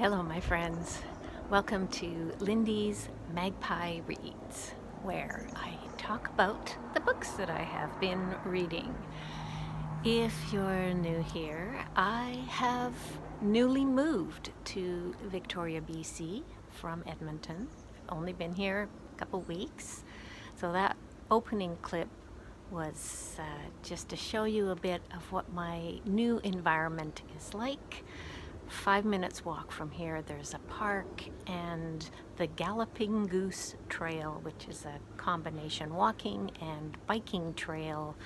Hello, my friends. Welcome to Lindy's Magpie Reads, where I talk about the books that I have been reading. If you're new here, I have newly moved to Victoria, BC from Edmonton. I've only been here a couple weeks, so that opening clip was just to show you a bit of what my new environment is like. 5 minutes walk from here, there's a park and the Galloping Goose Trail, which is a combination walking and biking trail.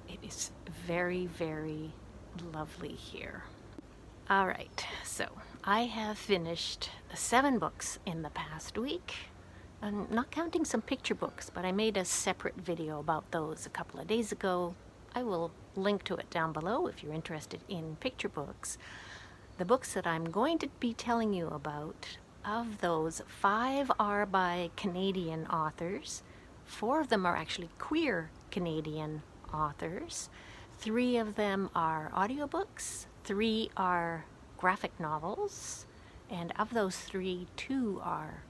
It is very, very lovely here. All right, so I have finished 7 books in the past week. I'm not counting some picture books, but I made a separate video about those a couple of days ago. I will link to it down below if you're interested in picture books. The books that I'm going to be telling you about, of those, 5 are by Canadian authors. 4 of them are actually queer Canadian authors. 3 of them are audiobooks. 3 are graphic novels. And of those 3, 2 are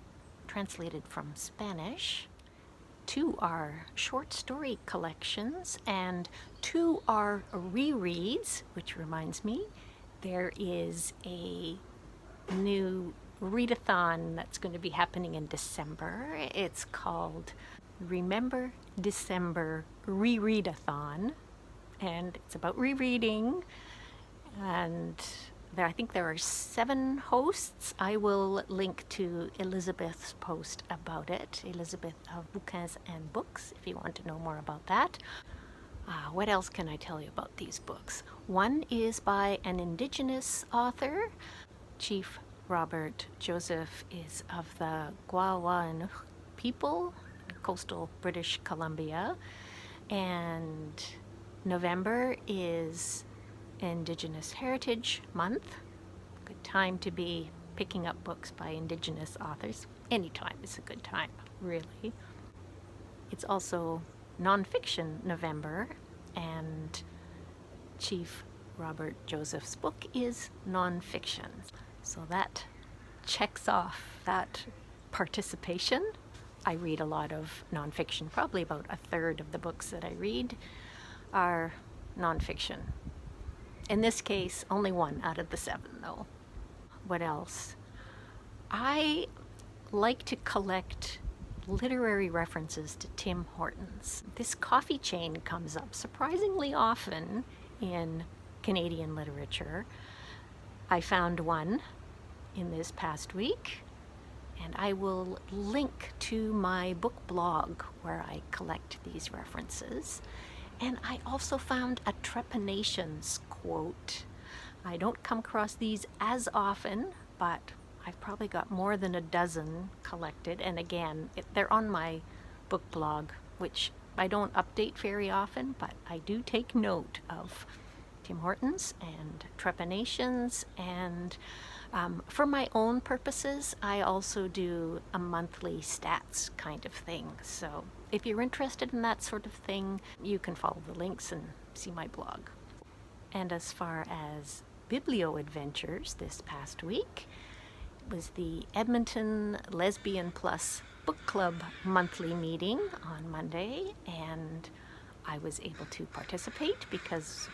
translated from Spanish. 2 are short story collections, and 2 are rereads, which reminds me, there is a new readathon that's going to be happening in December. It's called Remember December Rereadathon, and it's about rereading. And I think there are 7 hosts. I will link to Elizabeth's post about it, Elizabeth of Bouquins and Books, if you want to know more about that. What else can I tell you about these books? One is by an Indigenous author. Chief Robert Joseph is of the Gwawaenuk people, coastal British Columbia, and November is Indigenous Heritage Month. Good time to be picking up books by Indigenous authors. Anytime is a good time, really. It's also nonfiction November, and Chief Robert Joseph's book is nonfiction. So that checks off that participation. I read a lot of nonfiction. Probably about 1/3 of the books that I read are nonfiction. In this case, only 1 out of the 7 though. What else? I like to collect literary references to Tim Hortons. This coffee chain comes up surprisingly often in Canadian literature. I found one in this past week, and I will link to my book blog where I collect these references. And I also found a Trepanations quote. I don't come across these as often, but I've probably got more than a dozen collected, and again, they're on my book blog, which I don't update very often, but I do take note of Tim Hortons and Trepanations, and for my own purposes, I also do a monthly stats kind of thing. So if you're interested in that sort of thing, you can follow the links and see my blog. And as far as biblio adventures this past week, was the Edmonton Lesbian Plus Book Club monthly meeting on Monday, and I was able to participate because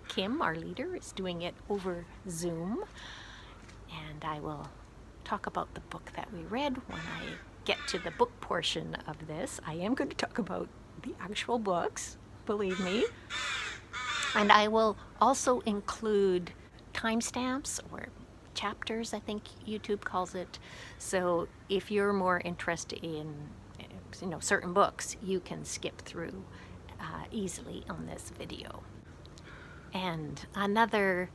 Kim, our leader, is doing it over Zoom, and I will talk about the book that we read when I get to the book portion of this. I am going to talk about the actual books, believe me, and I will also include timestamps or chapters, I think YouTube calls it. So if you're more interested in certain books, you can skip through easily on this video. And another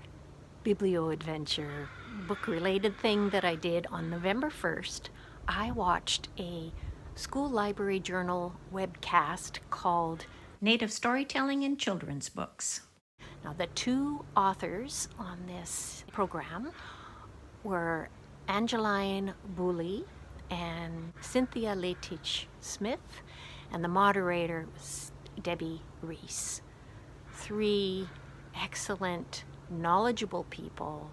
biblio adventure book related thing that I did on November 1st, I watched a school library journal webcast called Native Storytelling in Children's Books. Now, the 2 authors on this program were Angeline Booley and Cynthia Leitich Smith, and the moderator was Debbie Reese. 3 excellent, knowledgeable people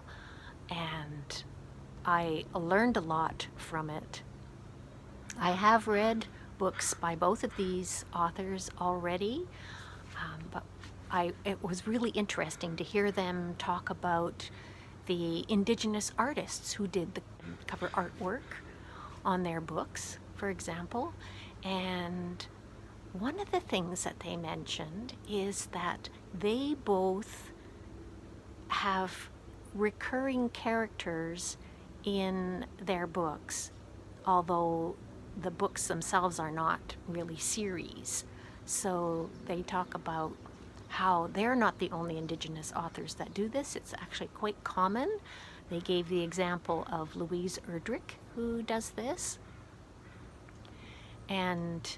and I learned a lot from it. I have read books by both of these authors already, but it was really interesting to hear them talk about the Indigenous artists who did the cover artwork on their books, for example. And one of the things that they mentioned is that they both have recurring characters in their books, although the books themselves are not really series. So they talk about how they're not the only Indigenous authors that do this. It's actually quite common. They gave the example of Louise Erdrich, who does this. And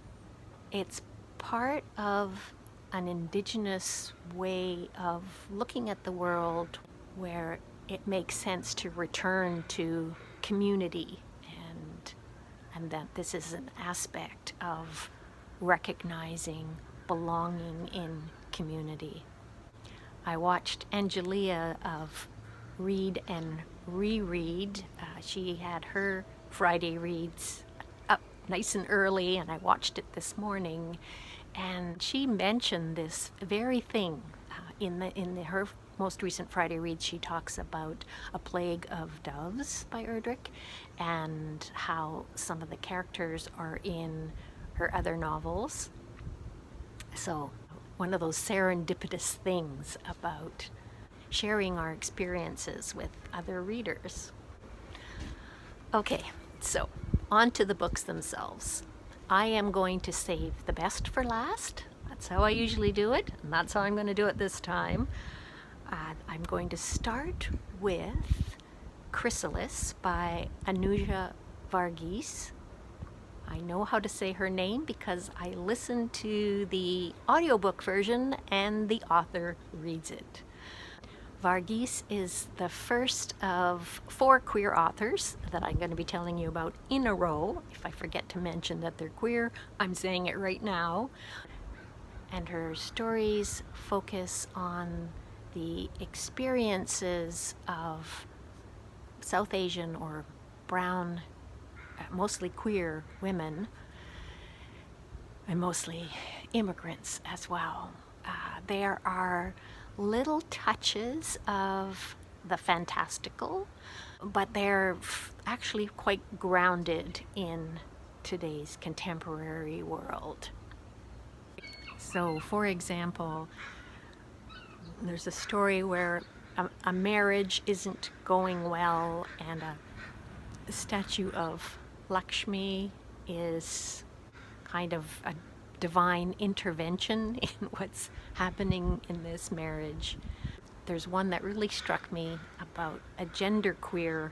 it's part of an Indigenous way of looking at the world where it makes sense to return to community, and that this is an aspect of recognizing belonging in community. I watched Angelia of Read and Reread. She had her Friday reads up nice and early, and I watched it this morning, and she mentioned this very thing in her most recent Friday read. She talks about A Plague of Doves by Erdrich and how some of the characters are in her other novels. So one of those serendipitous things about sharing our experiences with other readers. Okay, so on to the books themselves. I am going to save the best for last. That's how I usually do it, and that's how I'm going to do it this time. I'm going to start with Chrysalis by Anuja Varghese. I know how to say her name because I listened to the audiobook version and the author reads it. Varghese is the first of 4 queer authors that I'm going to be telling you about in a row. If I forget to mention that they're queer, I'm saying it right now. And her stories focus on the experiences of South Asian or brown, mostly queer women, and mostly immigrants as well. There are little touches of the fantastical, but they're actually quite grounded in today's contemporary world. So, for example, there's a story where a marriage isn't going well, and a statue of Lakshmi is kind of a divine intervention in what's happening in this marriage. There's one that really struck me about a genderqueer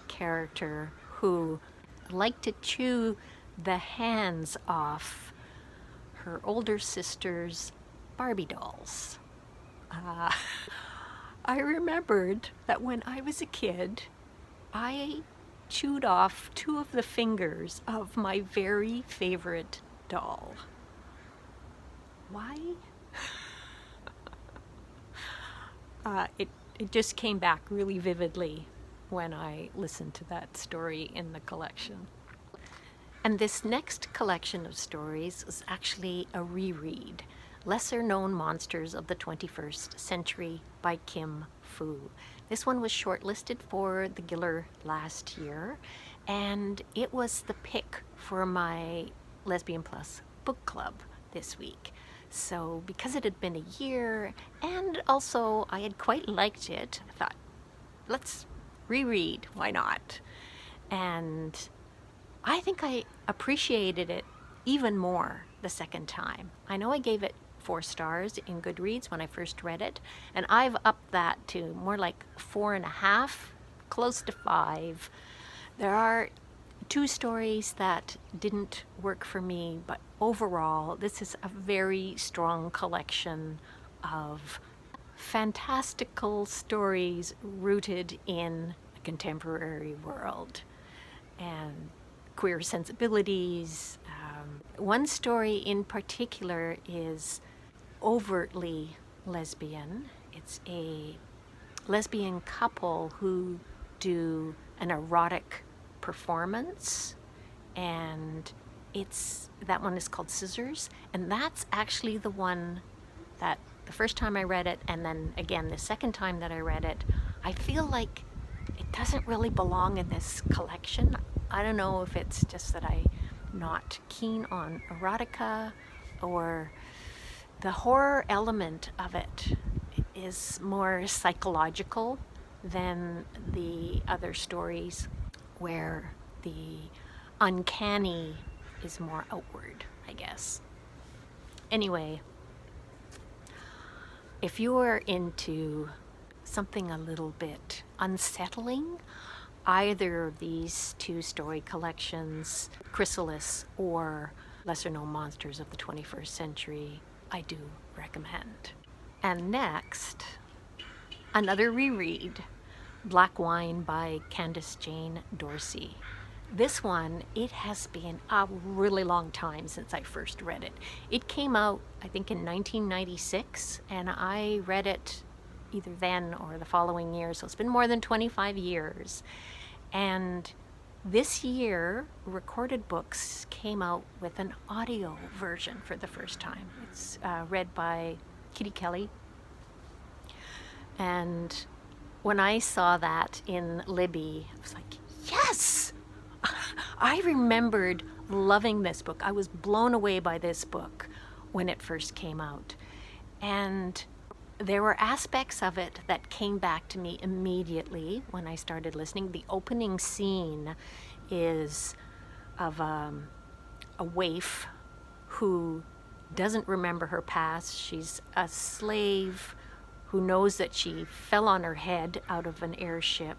character who liked to chew the hands off her older sister's Barbie dolls. I remembered that when I was a kid, I chewed off 2 of the fingers of my very favorite doll. Why? It just came back really vividly when I listened to that story in the collection. And this next collection of stories was actually a reread, Lesser Known Monsters of the 21st Century by Kim Fu. This one was shortlisted for the Giller last year, and it was the pick for my Lesbian Plus book club this week. So because it had been a year, and also I had quite liked it, I thought, let's reread, why not? And I think I appreciated it even more the second time. I know I gave it 4 stars in Goodreads when I first read it, and I've upped that to more like 4.5, close to 5. There are 2 stories that didn't work for me, but overall, this is a very strong collection of fantastical stories rooted in a contemporary world and queer sensibilities. One story in particular is overtly lesbian. It's a lesbian couple who do an erotic performance, and that one is called Scissors, and that's actually the one that the first time I read it, and then again the second time that I read it, I feel like it doesn't really belong in this collection. I don't know if it's just that I'm not keen on erotica, or the horror element of it is more psychological than the other stories, where the uncanny is more outward, I guess. Anyway, if you're into something a little bit unsettling, either of these two story collections, Chrysalis or Lesser Known Monsters of the 21st Century, I do recommend. And next, another reread, Black Wine by Candas Jane Dorsey. This one, it has been a really long time since I first read it. It came out, I think, in 1996, and I read it either then or the following year, so it's been more than 25 years. And this year, Recorded Books came out with an audio version for the first time. It's read by Kitty Kelly. And when I saw that in Libby, I was like, yes! I remembered loving this book. I was blown away by this book when it first came out. And there were aspects of it that came back to me immediately when I started listening. The opening scene is of a waif who doesn't remember her past. She's a slave who knows that she fell on her head out of an airship,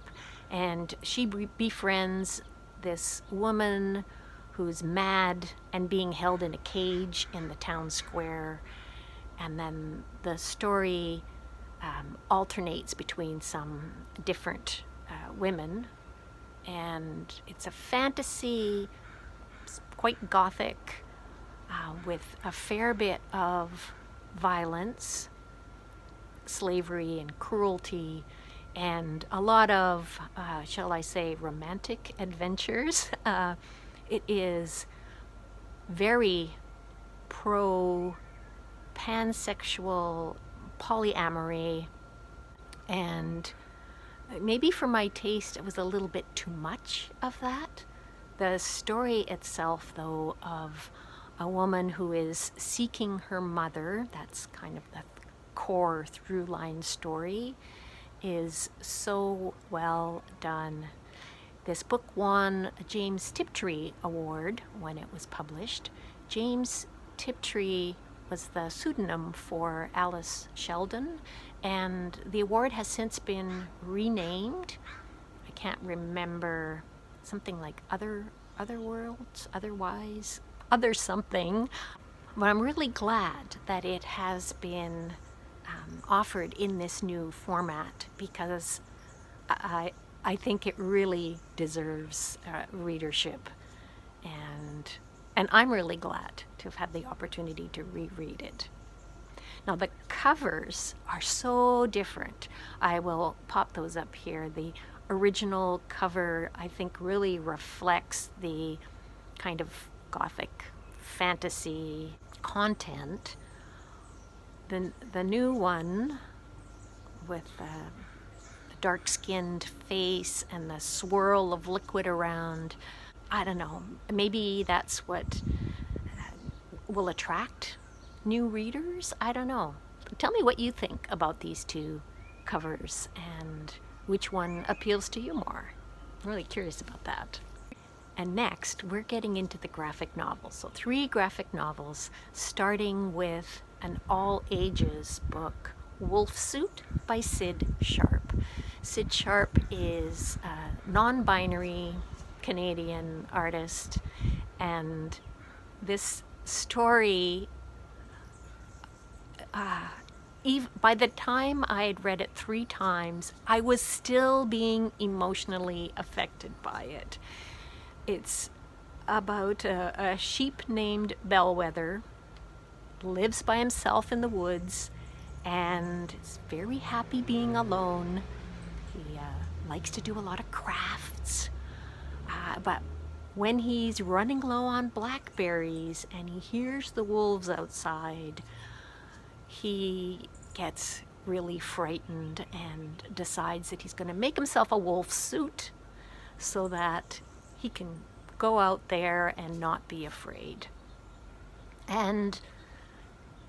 and she befriends this woman who's mad and being held in a cage in the town square. And then the story alternates between some different women, and it's a fantasy, it's quite gothic, with a fair bit of violence, slavery and cruelty, and a lot of, shall I say, romantic adventures. It is very pansexual, polyamory, and maybe for my taste it was a little bit too much of that. The story itself, though, of a woman who is seeking her mother, that's kind of the core through line story, is so well done. This book won a James Tiptree Award when it was published. James Tiptree was the pseudonym for Alice Sheldon, and the award has since been renamed. I can't remember, something like Other Worlds, Otherwise, Other something. But I'm really glad that it has been offered in this new format, because I think it really deserves readership, and I'm really glad to have had the opportunity to reread it. Now, the covers are so different. I will pop those up here. The original cover, I think, really reflects the kind of gothic fantasy content. The new one, with the dark-skinned face and the swirl of liquid around, I don't know, maybe that's what will attract new readers? I don't know. Tell me what you think about these two covers and which one appeals to you more. I'm really curious about that. And next, we're getting into the graphic novels. So 3 graphic novels, starting with an all-ages book, Wolfsuit by Sid Sharp. Sid Sharp is a non-binary Canadian artist, and this story, by the time I had read it 3 times, I was still being emotionally affected by it. It's about a sheep named Bellwether, lives by himself in the woods, and is very happy being alone. He likes to do a lot of crafts. But when he's running low on blackberries and he hears the wolves outside, he gets really frightened and decides that he's going to make himself a wolf suit so that he can go out there and not be afraid. And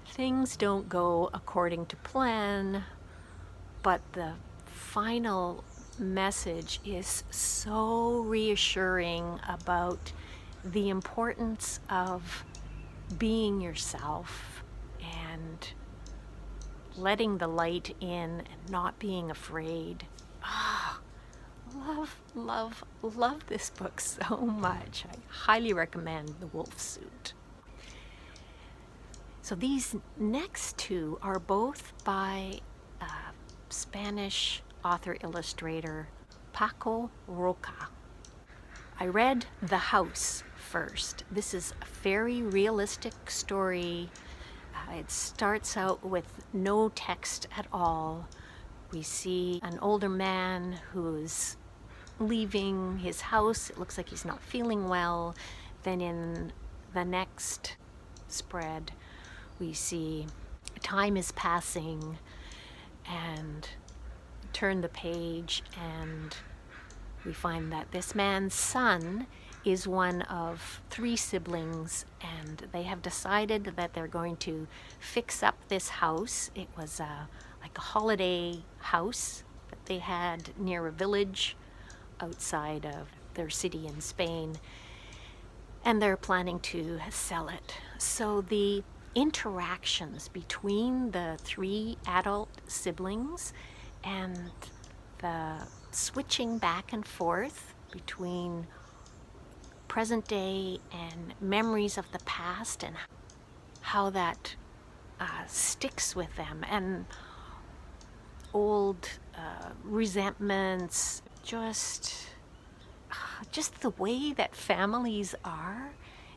things don't go according to plan, but the final message is so reassuring about the importance of being yourself and letting the light in and not being afraid. Love this book so much. I highly recommend The Wolf Suit. So these next two are both by Spanish author-illustrator Paco Roca. I read The House first. This is a very realistic story. It starts out with no text at all. We see an older man who's leaving his house. It looks like he's not feeling well. Then in the next spread, we see time is passing, and turn the page and we find that this man's son is one of 3 siblings, and they have decided that they're going to fix up this house. It was like a holiday house that they had near a village outside of their city in Spain, and they're planning to sell it. So the interactions between the 3 adult siblings and the switching back and forth between present day and memories of the past, and how that sticks with them, and old resentments, just the way that families are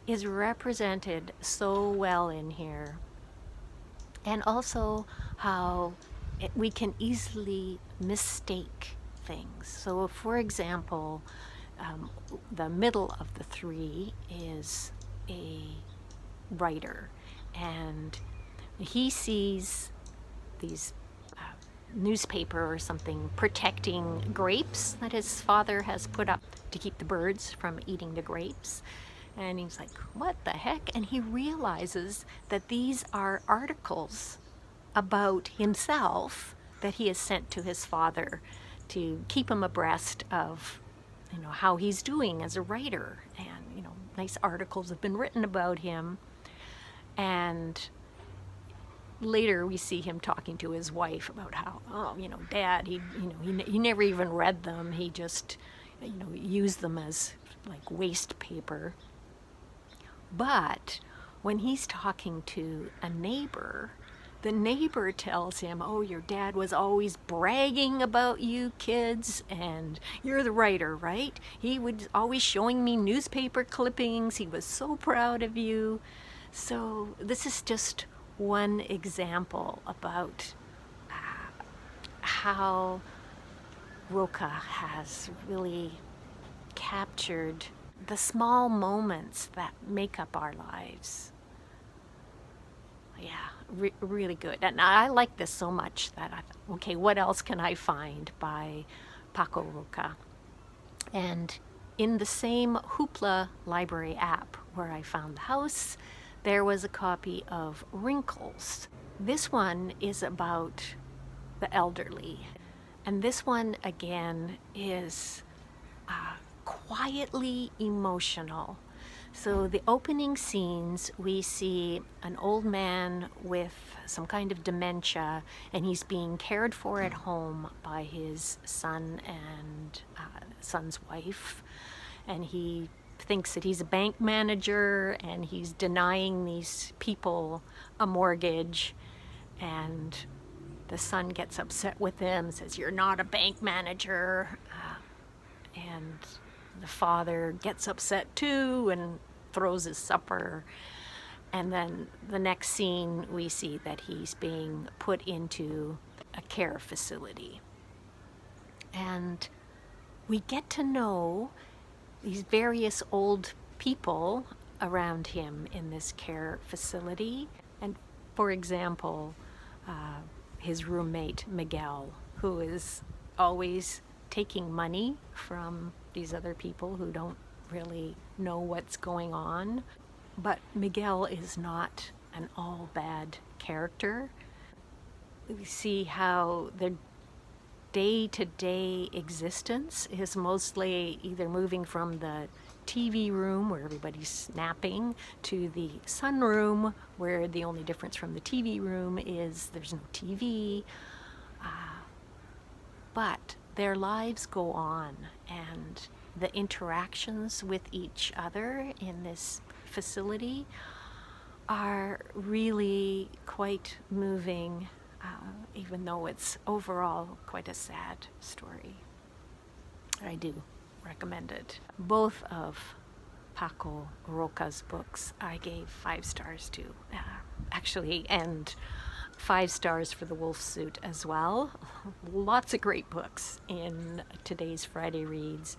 is represented so well in here. And also how we can easily mistake things. So for example, the middle of the 3 is a writer, and he sees these newspaper or something protecting grapes that his father has put up to keep the birds from eating the grapes. And he's like, what the heck? And he realizes that these are articles about himself that he has sent to his father to keep him abreast of, how he's doing as a writer. And, nice articles have been written about him. And later we see him talking to his wife about how, Dad, he never even read them. He just, used them as like waste paper. But when he's talking to a neighbor, the neighbor tells him, oh, your dad was always bragging about you kids, and you're the writer, right? He was always showing me newspaper clippings. He was so proud of you. So this is just one example about how Roca has really captured the small moments that make up our lives. Yeah, really good. And I like this so much that I thought, okay, what else can I find by Paco Roca? And in the same Hoopla library app where I found The House, there was a copy of Wrinkles. This one is about the elderly. And this one, again, is quietly emotional. So the opening scenes, we see an old man with some kind of dementia, and he's being cared for at home by his son and son's wife. And he thinks that he's a bank manager, and he's denying these people a mortgage. And the son gets upset with him, says, you're not a bank manager. And the father gets upset too and throws his supper. And then the next scene, we see that he's being put into a care facility. And we get to know these various old people around him in this care facility. And for example, his roommate Miguel, who is always taking money from these other people who don't really know what's going on. But Miguel is not an all bad character. We see how the day-to-day existence is mostly either moving from the TV room where everybody's napping to the sunroom where the only difference from the TV room is there's no TV. But their lives go on, and the interactions with each other in this facility are really quite moving, even though it's overall quite a sad story. I do recommend it. Both of Paco Roca's books I gave 5 stars to, actually, and 5 stars for The Wolf Suit as well. Lots of great books in today's Friday Reads.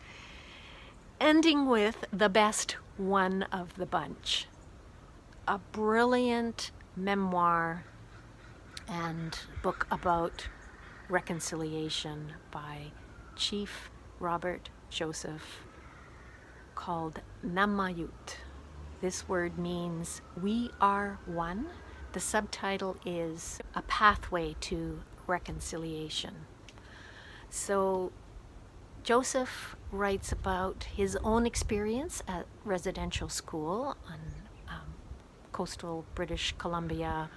Ending with the best one of the bunch. A brilliant memoir and book about reconciliation by Chief Robert Joseph called Namwayut. This word means we are one. The subtitle is A Pathway to Reconciliation. So Joseph writes about his own experience at residential school on coastal British Columbia.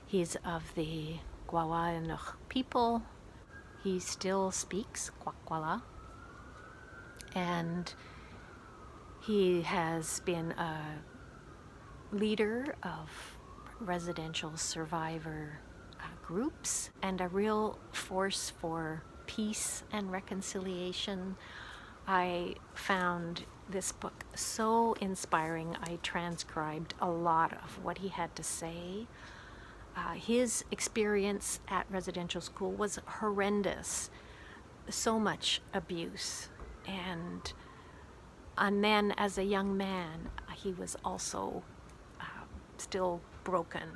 He's of the Gwawaenuk people. He still speaks Kwakwala, and he has been a leader of residential survivor groups and a real force for peace and reconciliation. I found this book so inspiring. I transcribed a lot of what he had to say. His experience at residential school was horrendous. So much abuse. And then as a young man, he was also still broken.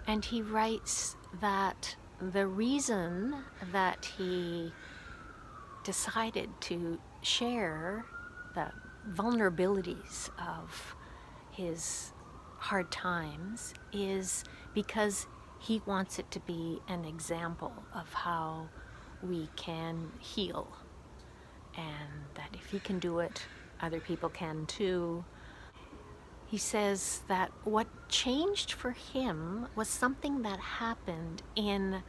And he writes that the reason that he decided to share the vulnerabilities of his hard times is because he wants it to be an example of how we can heal, and that if he can do it, other people can too. He says that what changed for him was something that happened in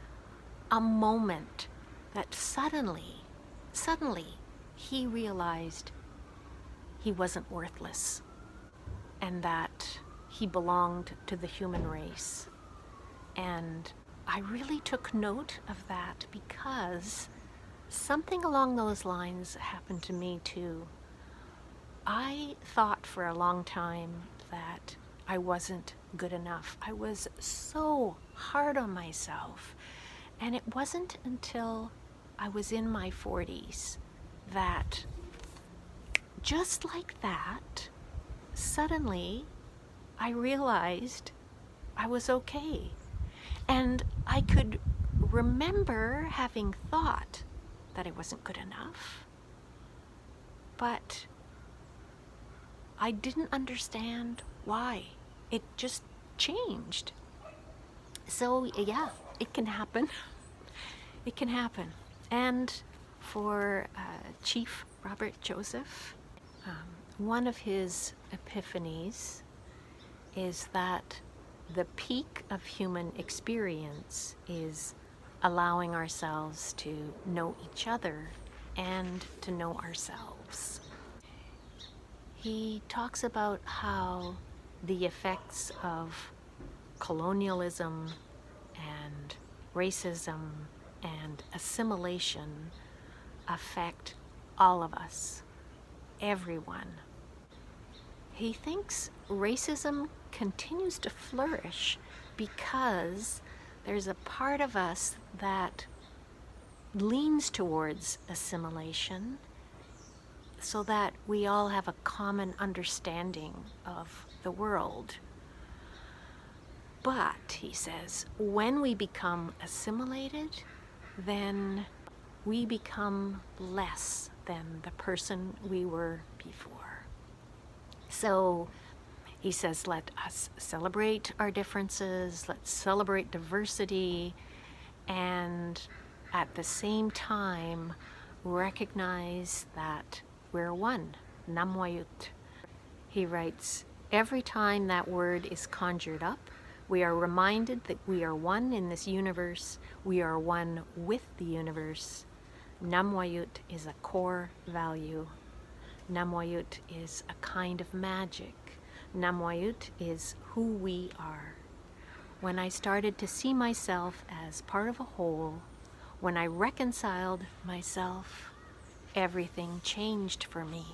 a moment that suddenly he realized he wasn't worthless and that he belonged to the human race. And I really took note of that because something along those lines happened to me too. I thought for a long time that I wasn't good enough. I was so hard on myself. And it wasn't until I was in my 40s that, just like that, suddenly I realized I was okay. And I could remember having thought that I wasn't good enough, but I didn't understand why. It just changed. So yeah, it can happen. It can happen. And for Chief Robert Joseph, one of his epiphanies is that the peak of human experience is allowing ourselves to know each other and to know ourselves. He talks about how the effects of colonialism and racism and assimilation affect all of us, everyone. He thinks racism continues to flourish because there's a part of us that leans towards assimilation so that we all have a common understanding of the world. But, he says, when we become assimilated, then we become less than the person we were before. So, he says, let us celebrate our differences, let's celebrate diversity, and at the same time recognize that we're one, Namwayut. He writes, every time that word is conjured up, we are reminded that we are one in this universe, we are one with the universe. Namwayut is a core value. Namwayut is a kind of magic. Namwayut is who we are. When I started to see myself as part of a whole, when I reconciled myself, everything changed for me.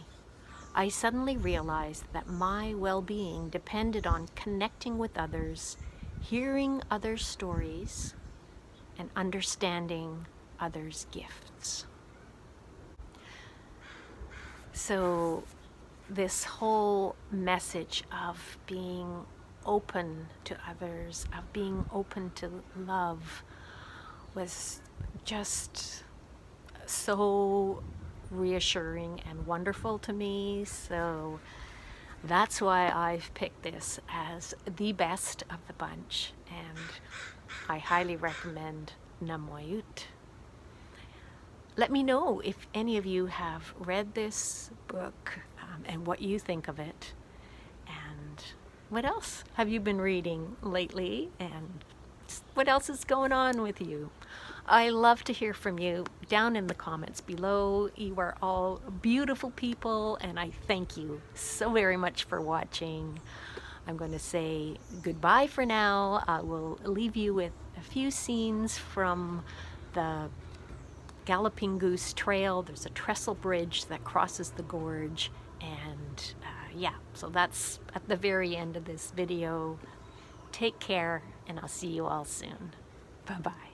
I suddenly realized that my well-being depended on connecting with others, hearing others' stories, and understanding others' gifts. So this whole message of being open to others, of being open to love, was just so reassuring and wonderful to me. So that's why I've picked this as the best of the bunch, and I highly recommend Namwayut. Let me know if any of you have read this book and what you think of it, and what else have you been reading lately, and what else is going on with you. I love to hear from you down in the comments below. You are all beautiful people, and I thank you so very much for watching. I'm going to say goodbye for now. I will leave you with a few scenes from the Galloping Goose Trail. There's a trestle bridge that crosses the gorge, and yeah, so that's at the very end of this video. Take care, and I'll see you all soon. Bye-bye.